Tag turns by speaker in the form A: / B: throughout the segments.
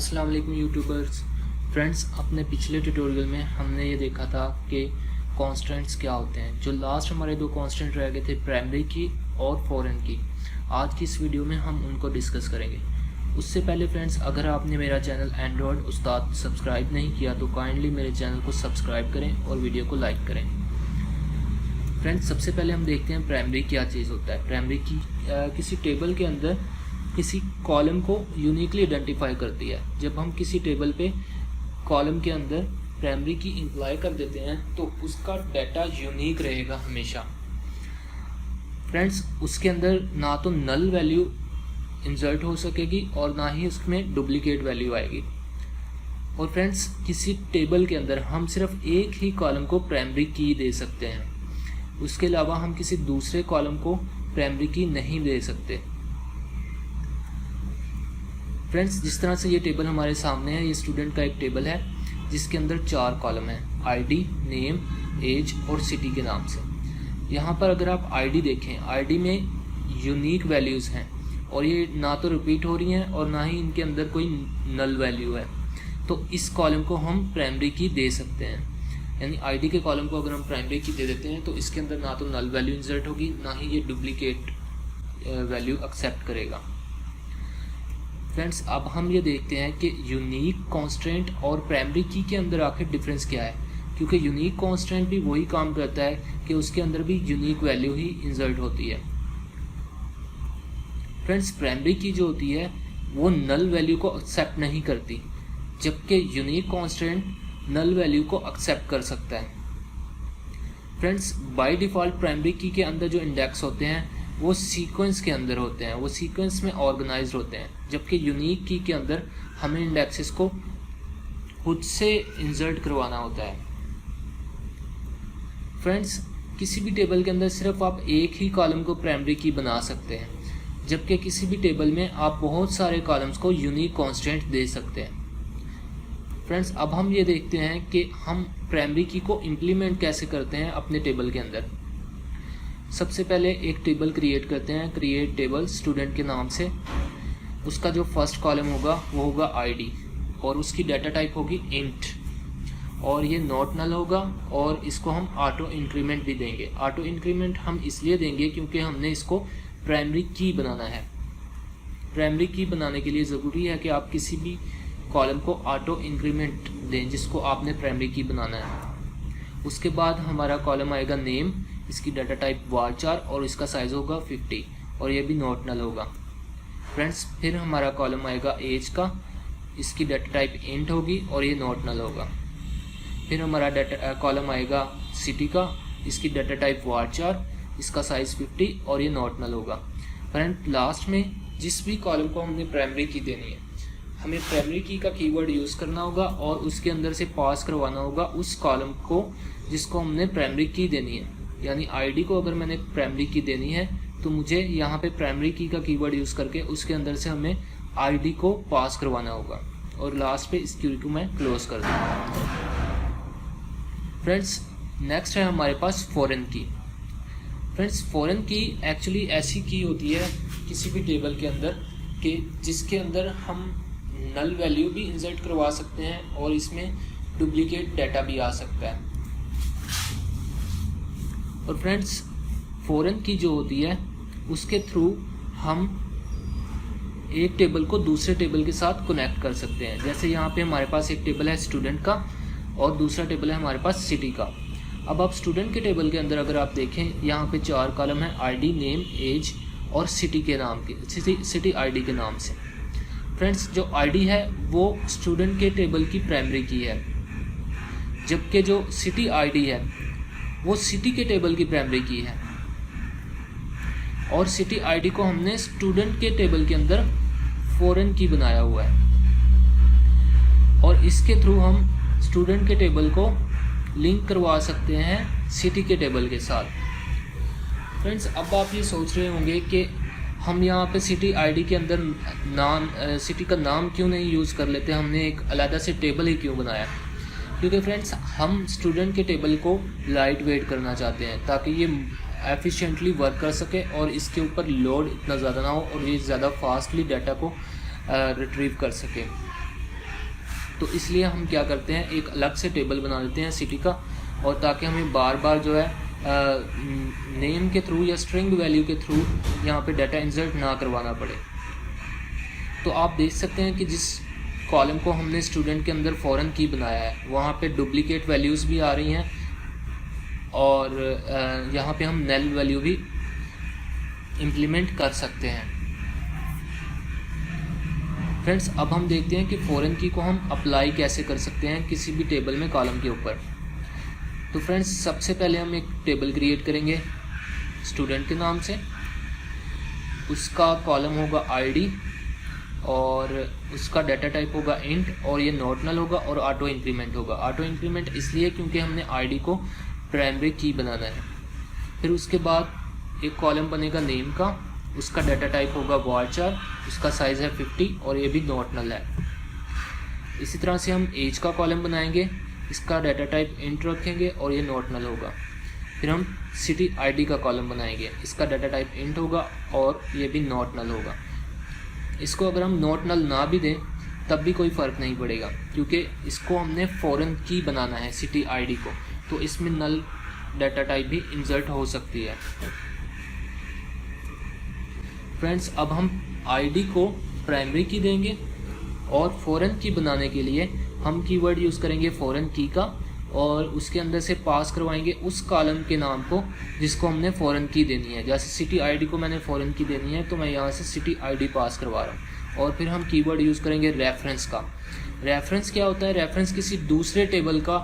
A: अस्सलाम वालेकुम YouTubers. Friends, अपने पिछले ट्यूटोरियल में हमने ये देखा था कि कॉन्स्टेंट्स क्या होते हैं। जो लास्ट हमारे दो कॉन्स्टेंट रह गए थे, प्राइमरी की और फॉरेन की, आज की इस वीडियो में हम उनको डिस्कस करेंगे। उससे पहले फ्रेंड्स, अगर आपने मेरा चैनल एंड्रॉयड उस्ताद सब्सक्राइब नहीं किया तो काइंडली मेरे चैनल को सब्सक्राइब करें और वीडियो को लाइक करें। फ्रेंड्स, सबसे पहले हम देखते हैं प्राइमरी क्या चीज़ होता है। प्राइमरी की किसी टेबल के अंदर किसी कॉलम को यूनिकली आइडेंटिफाई करती है। जब हम किसी टेबल पे कॉलम के अंदर प्राइमरी की इंप्लाई कर देते हैं तो उसका डाटा यूनिक रहेगा हमेशा। फ्रेंड्स, उसके अंदर ना तो नल वैल्यू इंसर्ट हो सकेगी और ना ही उसमें डुप्लीकेट वैल्यू आएगी। और फ्रेंड्स, किसी टेबल के अंदर हम सिर्फ एक ही कॉलम को प्राइमरी की दे सकते हैं, उसके अलावा हम किसी दूसरे कॉलम को प्राइमरी की नहीं दे सकते। फ्रेंड्स, जिस तरह से ये टेबल हमारे सामने है, ये स्टूडेंट का एक टेबल है जिसके अंदर 4 कॉलम हैं, आईडी, नेम, एज और सिटी के नाम से। यहाँ पर अगर आप आईडी देखें, आईडी में यूनिक वैल्यूज़ हैं और ये ना तो रिपीट हो रही हैं और ना ही इनके अंदर कोई नल वैल्यू है, तो इस कॉलम को हम प्राइमरी की दे सकते हैं। यानी आईडी के कॉलम को अगर हम प्राइमरी की दे देते हैं तो इसके अंदर ना तो नल वैल्यू इंसर्ट होगी, ना ही ये डुप्लीकेट वैल्यू एक्सेप्ट करेगा। फ्रेंड्स, अब हम ये देखते हैं कि यूनिक कॉन्स्टेंट और प्राइमरी की के अंदर आखिर डिफरेंस क्या है, क्योंकि यूनिक कॉन्स्टेंट भी वही काम करता है कि उसके अंदर भी यूनिक वैल्यू ही इंसर्ट होती है। फ्रेंड्स, प्राइमरी की जो होती है वो नल वैल्यू को एक्सेप्ट नहीं करती, जबकि यूनिक कॉन्स्टेंट नल वैल्यू को एक्सेप्ट कर सकता है। फ्रेंड्स, बाय डिफ़ॉल्ट प्राइमरी की के अंदर जो इंडेक्स होते हैं वो सीक्वेंस के अंदर होते हैं, वो सीक्वेंस में ऑर्गेनाइज्ड होते हैं, जबकि यूनिक की के अंदर हमें इंडेक्सेस को खुद से इंसर्ट करवाना होता है। फ्रेंड्स, किसी भी टेबल के अंदर सिर्फ आप एक ही कॉलम को प्राइमरी की बना सकते हैं, जबकि किसी भी टेबल में आप बहुत सारे कॉलम्स को यूनिक कांस्टेंट दे सकते हैं। फ्रेंड्स, अब हम ये देखते हैं कि हम प्राइमरी की को इम्प्लीमेंट कैसे करते हैं अपने टेबल के अंदर। सबसे पहले एक टेबल क्रिएट करते हैं, क्रिएट टेबल स्टूडेंट के नाम से। उसका जो फर्स्ट कॉलम होगा वो होगा आईडी और उसकी डाटा टाइप होगी इंट, और ये नॉट नल होगा और इसको हम ऑटो इंक्रीमेंट भी देंगे। ऑटो इंक्रीमेंट हम इसलिए देंगे क्योंकि हमने इसको प्राइमरी की बनाना है। प्राइमरी की बनाने के लिए ज़रूरी है कि आप किसी भी कॉलम को ऑटो इंक्रीमेंट दें जिसको आपने प्राइमरी की बनाना है। उसके बाद हमारा कॉलम आएगा नेम, इसकी डाटा टाइप varchar और इसका साइज़ होगा 50 और ये भी नॉट नल होगा। फ्रेंड्स, फिर हमारा कॉलम आएगा एज का, इसकी डाटा टाइप इंट होगी और ये नॉट नल होगा। फिर हमारा डाटा कॉलम आएगा सिटी का, इसकी डाटा टाइप varchar, इसका साइज़ 50 और ये नॉट नल होगा। फ्रेंड, लास्ट में जिस भी कॉलम को हमने प्राइमरी की देनी है, हमें प्राइमरी की का कीवर्ड यूज़ करना होगा और उसके अंदर से पास करवाना होगा उस कॉलम को जिसको हमने प्राइमरी की देनी है। यानी आईडी को अगर मैंने प्राइमरी की देनी है तो मुझे यहाँ पे प्राइमरी की का कीवर्ड यूज़ करके उसके अंदर से हमें आईडी को पास करवाना होगा और लास्ट पे इस क्यू को मैं क्लोज कर दूँगा। फ्रेंड्स, नेक्स्ट है हमारे पास फॉरेन की। फ्रेंड्स, फॉरेन की एक्चुअली ऐसी की होती है किसी भी टेबल के अंदर कि जिसके अंदर हम नल वैल्यू भी इंसर्ट करवा सकते हैं और इसमें डुप्लीकेट डाटा भी आ सकता है। और फ्रेंड्स, फॉरेन की जो होती है उसके थ्रू हम एक टेबल को दूसरे टेबल के साथ कनेक्ट कर सकते हैं। जैसे यहाँ पे हमारे पास एक टेबल है स्टूडेंट का और दूसरा टेबल है हमारे पास सिटी का। अब आप स्टूडेंट के टेबल के अंदर अगर आप देखें, यहाँ पे 4 कॉलम है, आईडी, नेम, एज और सिटी के नाम के, सिटी आईडी के नाम से। फ्रेंड्स, जो आईडी है वो स्टूडेंट के टेबल की प्राइमरी की है, जबकि जो सिटी आईडी है वो सिटी के टेबल की प्राइमरी की है। और सिटी आईडी को हमने स्टूडेंट के टेबल के अंदर फॉरेन की बनाया हुआ है और इसके थ्रू हम स्टूडेंट के टेबल को लिंक करवा सकते हैं सिटी के टेबल के साथ। फ्रेंड्स, अब आप ये सोच रहे होंगे कि हम यहाँ पे सिटी आईडी के अंदर नाम सिटी का नाम क्यों नहीं यूज़ कर लेते, हमने एक अलग से टेबल ही क्यों बनाया। क्योंकि फ्रेंड्स, हम स्टूडेंट के टेबल को लाइट वेट करना चाहते हैं ताकि ये एफिशिएंटली वर्क कर सके और इसके ऊपर लोड इतना ज़्यादा ना हो और ये ज़्यादा फास्टली डाटा को रिट्रीव कर सके। तो इसलिए हम क्या करते हैं, एक अलग से टेबल बना देते हैं सिटी का, और ताकि हमें बार बार जो है नेम के थ्रू या स्ट्रिंग वैल्यू के थ्रू यहाँ पे डाटा इंसर्ट ना करवाना पड़े। तो आप देख सकते हैं कि जिस कॉलम को हमने स्टूडेंट के अंदर फॉरेन की बनाया है वहाँ पे डुप्लीकेट वैल्यूज़ भी आ रही हैं, और यहाँ पे हम नल वैल्यू भी इम्प्लीमेंट कर सकते हैं। फ्रेंड्स, अब हम देखते हैं कि फॉरेन की को हम अप्लाई कैसे कर सकते हैं किसी भी टेबल में कॉलम के ऊपर। तो फ्रेंड्स, सबसे पहले हम एक टेबल क्रिएट करेंगे स्टूडेंट के नाम से। उसका कॉलम होगा आईडी और उसका डाटा टाइप होगा इंट, और ये नॉट नल होगा और ऑटो इंक्रीमेंट होगा। ऑटो इंक्रीमेंट इसलिए क्योंकि हमने आईडी को प्राइमरी की बनाना है। फिर उसके बाद एक कॉलम बनेगा नेम का, उसका डाटा टाइप होगा varchar, उसका साइज़ है 50 और ये भी नॉट नल है। इसी तरह से हम एज का कॉलम बनाएंगे, इसका डाटा टाइप इंट रखेंगे और ये नॉट नल होगा। फिर हम सिटी आईडी का कॉलम बनाएंगे, इसका डाटा टाइप इंट होगा और ये भी नॉट नल होगा। इसको अगर हम नॉट नल ना भी दें तब भी कोई फ़र्क नहीं पड़ेगा, क्योंकि इसको हमने फॉरेन की बनाना है सिटी आईडी को, तो इसमें नल डाटा टाइप भी इंसर्ट हो सकती है। फ्रेंड्स, अब हम आईडी को प्राइमरी की देंगे और फॉरेन की बनाने के लिए हम कीवर्ड यूज़ करेंगे फॉरेन की का, और उसके अंदर से पास करवाएंगे उस कॉलम के नाम को जिसको हमने फॉरेन की देनी है। जैसे सिटी आईडी को मैंने फॉरेन की देनी है तो मैं यहाँ से सिटी आईडी पास करवा रहा हूँ। और फिर हम कीवर्ड यूज़ करेंगे रेफरेंस का। रेफरेंस क्या होता है? रेफरेंस किसी दूसरे टेबल का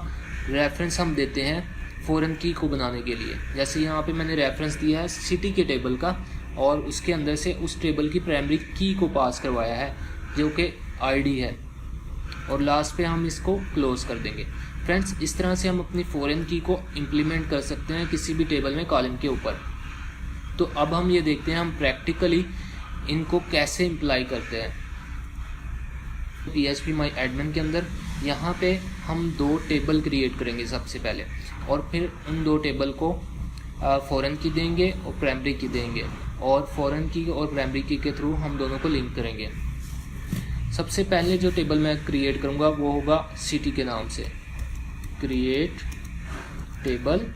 A: रेफरेंस हम देते हैं फॉरेन की को बनाने के लिए। जैसे यहाँ पे मैंने रेफरेंस दिया है सिटी के टेबल का, और उसके अंदर से उस टेबल की प्राइमरी की को पास करवाया है जो कि आईडी है, और लास्ट पे हम इसको क्लोज कर देंगे। फ्रेंड्स, इस तरह से हम अपनी फॉरेन की को इम्प्लीमेंट कर सकते हैं किसी भी टेबल में कॉलम के ऊपर। तो अब हम ये देखते हैं हम प्रैक्टिकली इनको कैसे इम्प्लाई करते हैं। phpMyAdmin के अंदर यहाँ पे हम 2 टेबल क्रिएट करेंगे सबसे पहले, और फिर उन 2 टेबल को फॉरेन की देंगे और प्राइमरी की देंगे, और फॉरेन की और प्राइमरी की के थ्रू हम दोनों को लिंक करेंगे। सबसे पहले जो टेबल मैं क्रिएट करूँगा वो होगा सिटी के नाम से, क्रिएट टेबल,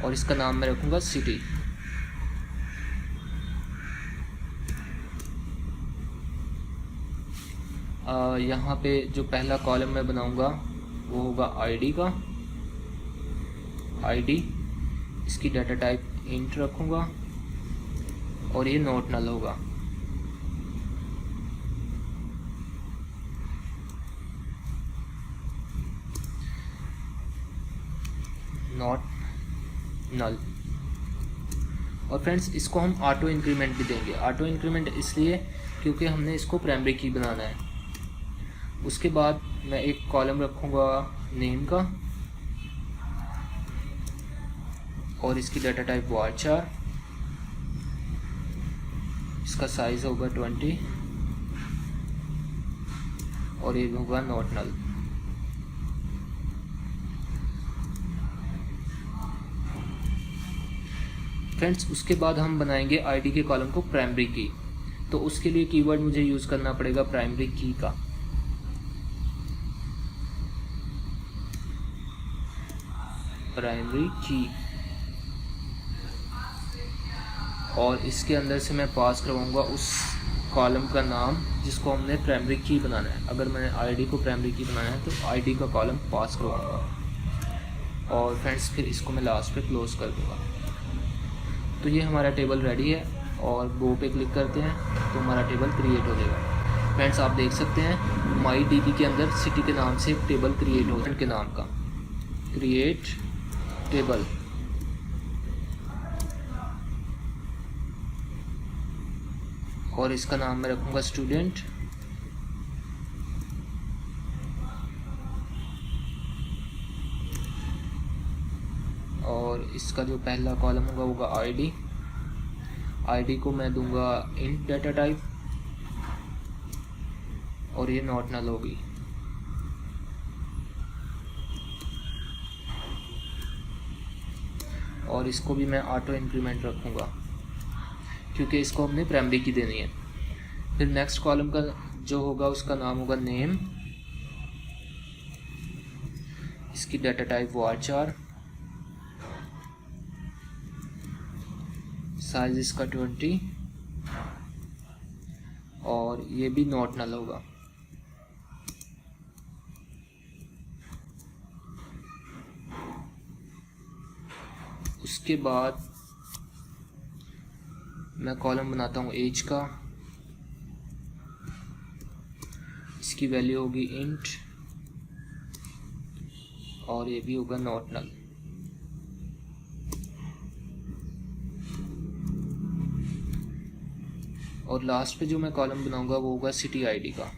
A: और इसका नाम मैं रखूँगा सिटी। यहाँ पे जो पहला कॉलम मैं बनाऊँगा वो होगा आईडी का, आईडी, इसकी डाटा टाइप इंट रखूँगा और ये नॉट नल होगा। Not null. और फ्रेंड्स, इसको हम ऑटो इंक्रीमेंट भी देंगे। ऑटो इंक्रीमेंट इसलिए क्योंकि हमने इसको प्राइमरी की बनाना है। उसके बाद मैं एक कॉलम रखूँगा नेम का, और इसकी डाटा टाइप varchar, इसका साइज़ होगा 20 और ये होगा नॉट नल। फ्रेंड्स, उसके बाद हम बनाएंगे आईडी के कॉलम को प्राइमरी की, तो उसके लिए कीवर्ड मुझे यूज़ करना पड़ेगा प्राइमरी की का। प्राइमरी की, और इसके अंदर से मैं पास करवाऊंगा उस कॉलम का नाम जिसको हमने प्राइमरी की बनाना है। अगर मैंने आईडी को प्राइमरी की बनाना है तो आईडी का कॉलम पास करवाऊंगा, और फ्रेंड्स फिर इसको मैं लास्ट पे क्लोज कर दूंगा। तो ये हमारा टेबल रेडी है, और गो पे क्लिक करते हैं तो हमारा टेबल क्रिएट हो जाएगा। फ्रेंड्स, आप देख सकते हैं MyDB के अंदर सिटी के नाम से एक टेबल क्रिएट हो के नाम का, क्रिएट टेबल। और इसका नाम मैं रखूँगा स्टूडेंट, और इसका जो पहला कॉलम होगा होगा आईडी। आईडी को मैं दूंगा इंट डाटा टाइप, और ये नॉट नल होगी। और इसको भी मैं ऑटो इंक्रीमेंट रखूँगा क्योंकि इसको हमने प्राइमरी की देनी है। फिर नेक्स्ट कॉलम का जो होगा उसका नाम होगा नेम, इसकी डाटा टाइप varchar, साइज इसका 20 और ये भी नॉट नल होगा। उसके बाद मैं कॉलम बनाता हूँ एज का, इसकी वैल्यू होगी इंट और ये भी होगा नॉट नल। और लास्ट पे जो मैं कॉलम बनाऊंगा वो होगा सिटी आईडी का।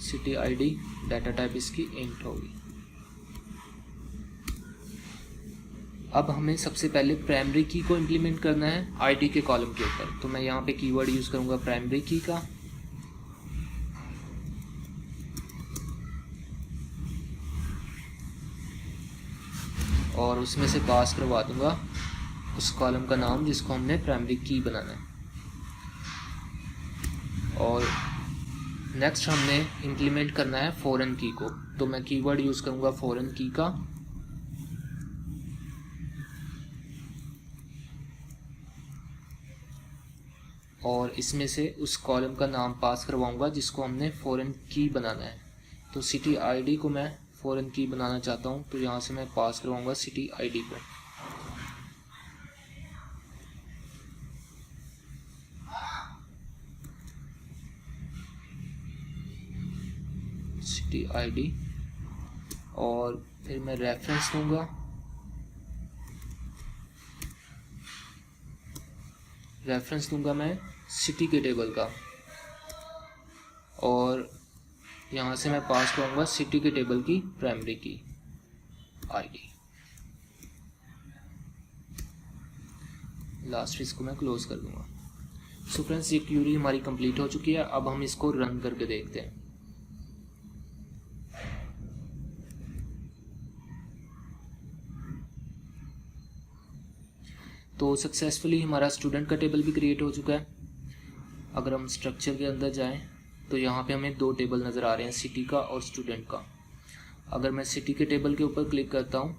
A: सिटी आईडी डाटा टाइप इसकी इंट होगी। अब हमें सबसे पहले प्राइमरी की को इम्प्लीमेंट करना है आईडी के कॉलम के ऊपर, तो मैं यहाँ पे कीवर्ड यूज करूंगा प्राइमरी की का, और उसमें से पास करवा दूंगा उस कॉलम का नाम जिसको हमने प्राइमरी की बनाना है। और नेक्स्ट हमने इम्प्लीमेंट करना है फॉरेन की को, तो मैं कीवर्ड यूज करूंगा फॉरेन की का, और इसमें से उस कॉलम का नाम पास करवाऊंगा जिसको हमने फॉरेन की बनाना है। तो सिटी आईडी को मैं फॉरेन की बनाना चाहता हूं, तो यहां से मैं पास करवाऊंगा सिटी आईडी को। सिटी आईडी और फिर मैं रेफरेंस दूंगा, रेफरेंस दूंगा मैं सिटी के टेबल का, और यहाँ से मैं पास करूँगा सिटी के टेबल की प्राइमरी की आईडी। लास्ट इसको मैं क्लोज कर दूंगा। सो फ्रेंड्स, ये क्यूरी हमारी कंप्लीट हो चुकी है। अब हम इसको रन करके देखते हैं। तो सक्सेसफुली हमारा स्टूडेंट का टेबल भी क्रिएट हो चुका है। अगर हम स्ट्रक्चर के अंदर जाएं तो यहाँ पे हमें दो टेबल नज़र आ रहे हैं, सिटी का और स्टूडेंट का। अगर मैं सिटी के टेबल के ऊपर क्लिक करता हूँ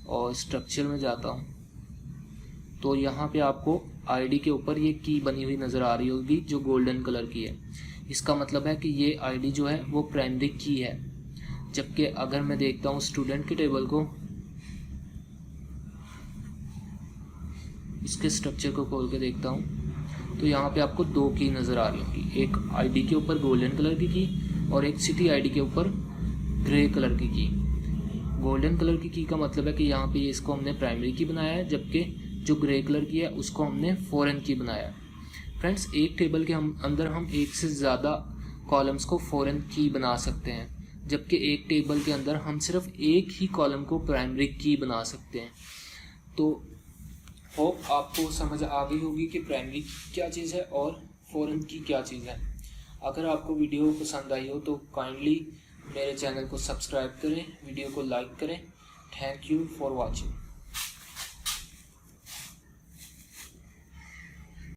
A: और स्ट्रक्चर में जाता हूँ तो यहाँ पे आपको आईडी के ऊपर ये की बनी हुई नज़र आ रही होगी जो गोल्डन कलर की है। इसका मतलब है कि ये आईडी जो है वो प्राइमरी की है। जबकि अगर मैं देखता हूँ स्टूडेंट के टेबल को, इसके स्ट्रक्चर को खोल के देखता हूँ तो यहाँ पे आपको दो की नज़र आ रही होगी, एक आईडी के ऊपर गोल्डन कलर की की और एक सिटी आईडी के ऊपर ग्रे कलर की। गोल्डन कलर की का मतलब है कि यहाँ पे इसको हमने प्राइमरी की बनाया है, जबकि जो ग्रे कलर की है उसको हमने फॉरेन की बनाया है। फ्रेंड्स, एक टेबल के अंदर हम एक से ज़्यादा कॉलम्स को फॉरेन की बना सकते हैं, जबकि एक टेबल के अंदर हम सिर्फ एक ही कॉलम को प्राइमरी की बना सकते हैं। तो होप आपको समझ आ गई होगी कि प्राइमरी की क्या चीज़ है और फॉरेन की क्या चीज़ है। अगर आपको वीडियो पसंद आई हो तो काइंडली मेरे चैनल को सब्सक्राइब करें, वीडियो को लाइक करें। Thank you for watching.